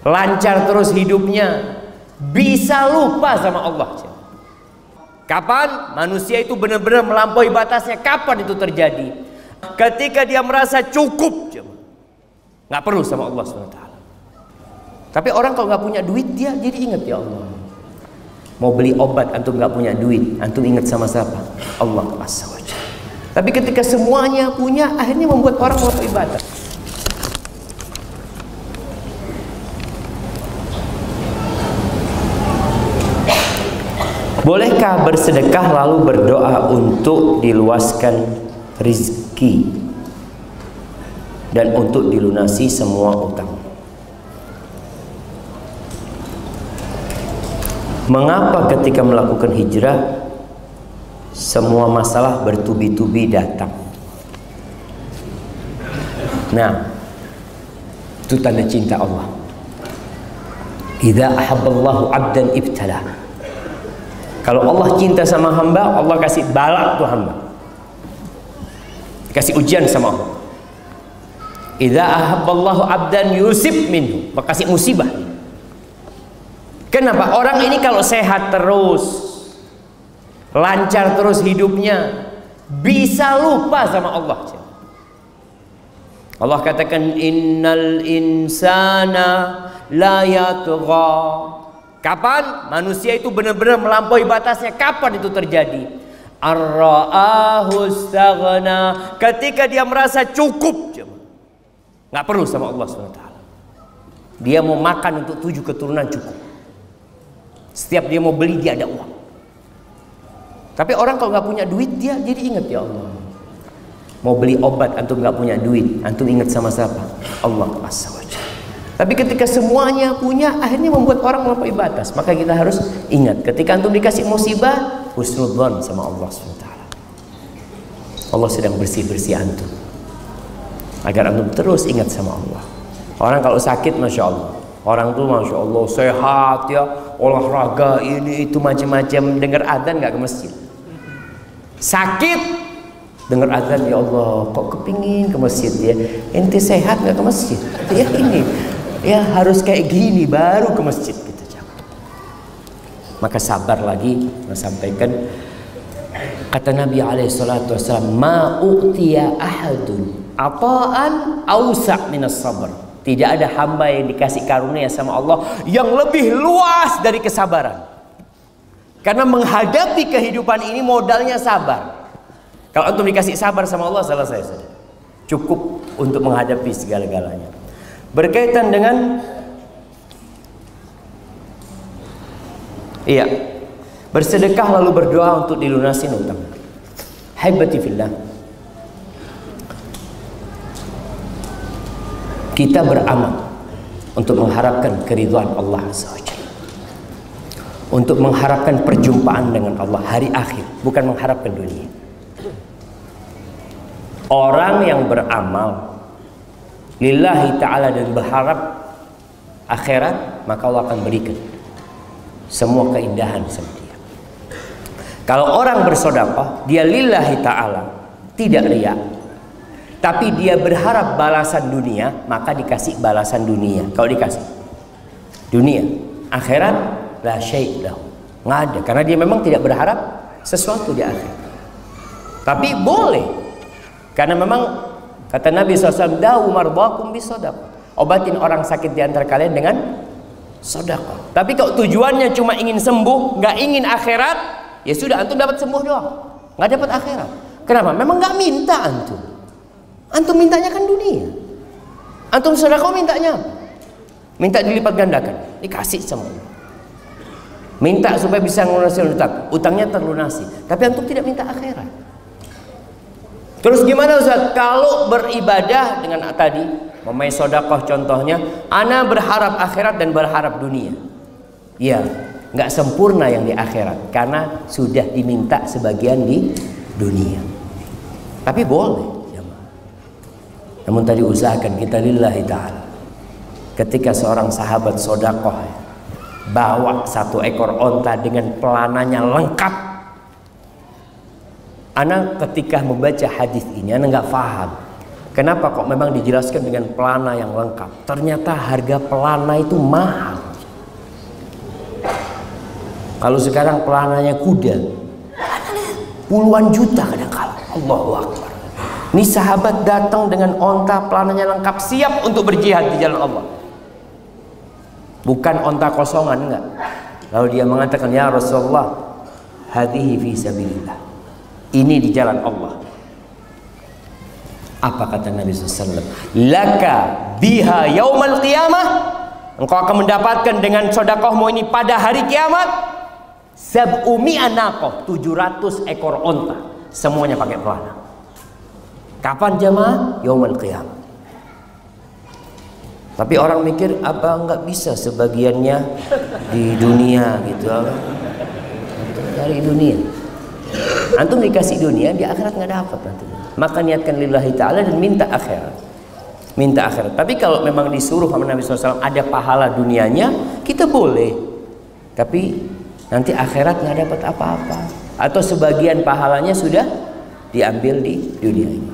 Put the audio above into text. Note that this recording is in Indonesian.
lancar terus hidupnya, bisa lupa sama Allah. Kapan manusia itu benar-benar melampaui batasnya? Kapan itu terjadi? Ketika dia merasa cukup, nggak perlu sama Allah SWT. Tapi orang kalau nggak punya duit, dia jadi ingat, ya Allah, mau beli obat antum nggak punya duit, antum ingat sama siapa? Allah Azza wa Jalla. Tapi ketika semuanya punya, akhirnya membuat orang melampaui batas. Bolehkah bersedekah lalu berdoa untuk diluaskan rezeki dan untuk dilunasi semua utang? Mengapa ketika melakukan hijrah semua masalah bertubi-tubi datang? Nah, itu tanda cinta Allah. Idza ahabballahu 'abdan ibtala. Kalau Allah cinta sama hamba, Allah kasih balak tuh hamba, kasih ujian sama Allah. Idza ahabballahu 'abdan yusib minhu, kasih musibah. Kenapa? Orang ini kalau sehat terus, lancar terus hidupnya, bisa lupa sama Allah. Allah katakan innal insana la yatgha. Kapan manusia itu benar-benar melampaui batasnya? Kapan itu terjadi? Ar-ra'ahu istaghna, ketika dia merasa cukup, nggak perlu sama Allah SWT. Dia mau makan untuk 7 keturunan cukup. Setiap dia mau beli, dia ada uang. Tapi orang kalau nggak punya duit, dia jadi ingat, ya Allah, mau beli obat antum nggak punya duit, antum ingat sama siapa? Allah Azza wa Jalla. Tapi ketika semuanya punya, akhirnya membuat orang melampaui batas. Maka kita harus ingat, ketika antum dikasih musibah, husnudzon sama Allah SWT. Allah sedang bersih-bersih antum, agar antum terus ingat sama Allah. Orang kalau sakit, Masya Allah, orang tuh Masya Allah sehat ya, olahraga ini itu macam-macam, dengar adzan nggak ke masjid. Sakit, dengar adzan, ya Allah kok kepingin ke masjid ya. Ente sehat nggak ke masjid? Ya ini, ya harus kayak gini baru ke masjid gitu. Maka sabar lagi, sampaikan kata Nabi SAW, ma u'tiya ahadun ata'an awsa' minas sabr. Tidak ada hamba yang dikasih karunia sama Allah yang lebih luas dari kesabaran. Karena menghadapi kehidupan ini modalnya sabar. Kalau antum dikasih sabar sama Allah, selesai sudah. Cukup untuk menghadapi segala-galanya. Berkaitan dengan bersedekah lalu berdoa untuk dilunasi utang. Haibati fillah, kita beramal untuk mengharapkan keridhaan Allah Azza wa Jalla, untuk mengharapkan perjumpaan dengan Allah hari akhir, bukan mengharapkan dunia. Orang yang beramal lillahi ta'ala dan berharap akhirat, maka Allah akan berikan semua keindahan sama dia. Kalau orang bersedekah, dia lillahi ta'ala, tidak riya, tapi dia berharap balasan dunia, maka dikasih balasan dunia. Kalau dikasih dunia, akhirat la syai' lahu, nggak ada, karena dia memang tidak berharap sesuatu di akhirat. Tapi boleh, karena memang kata Nabi SAW, dawu mardakum bisadaqah, obatin orang sakit di antara kalian dengan sedekah. Tapi kalau tujuannya cuma ingin sembuh, nggak ingin akhirat, ya sudah, antum dapat sembuh doang, nggak dapat akhirat. Kenapa? Memang nggak minta antum. Antum mintanya kan dunia. Antum sedekah mintanya apa? Minta dilipat gandakan, dikasih sama Allah. Minta supaya bisa melunasi utang, utangnya terlunasi. Tapi antum tidak minta akhirat. Terus gimana Ustaz? Kalau beribadah dengan tadi, memai sedekah contohnya, ana berharap akhirat dan berharap dunia. Ya, nggak sempurna yang di akhirat karena sudah diminta sebagian di dunia. Tapi boleh. Namun tadi usahakan kita lillahi ta'ala. Ketika seorang sahabat sedekah bawa 1 ekor onta dengan pelananya lengkap, ana ketika membaca hadis ini ana nggak paham Kenapa kok memang dijelaskan dengan pelana yang lengkap? Ternyata harga pelana itu mahal. Kalau sekarang pelananya kuda, puluhan juta kadang-kala. Allahu Akbar. Ini sahabat datang dengan onta pelananya lengkap, siap untuk berjihad di jalan Allah. Bukan onta kosongan, enggak. Lalu dia mengatakan, ya Rasulullah, hadhihi fi sabilillah. Ini di jalan Allah. Apa kata Nabi SAW? Laka biha yaumal qiyamah. Engkau akan mendapatkan dengan sodakohmu ini pada hari kiamat. Sab'umi'a naqah, 700 ekor onta. Semuanya pakai pelana. Kapan jamaah? Yaumal qiyamah. Tapi orang mikir, apa enggak bisa sebagiannya di dunia gitu. Dari dunia. Antum dikasih dunia, di akhirat nggak dapat nanti. Maka niatkan lillahi ta'ala dan minta akhirat. Minta akhirat. Tapi kalau memang disuruh sama Nabi SAW ada pahala dunianya, kita boleh. Tapi nanti akhirat nggak dapat apa-apa. Atau sebagian pahalanya sudah diambil di dunia ini.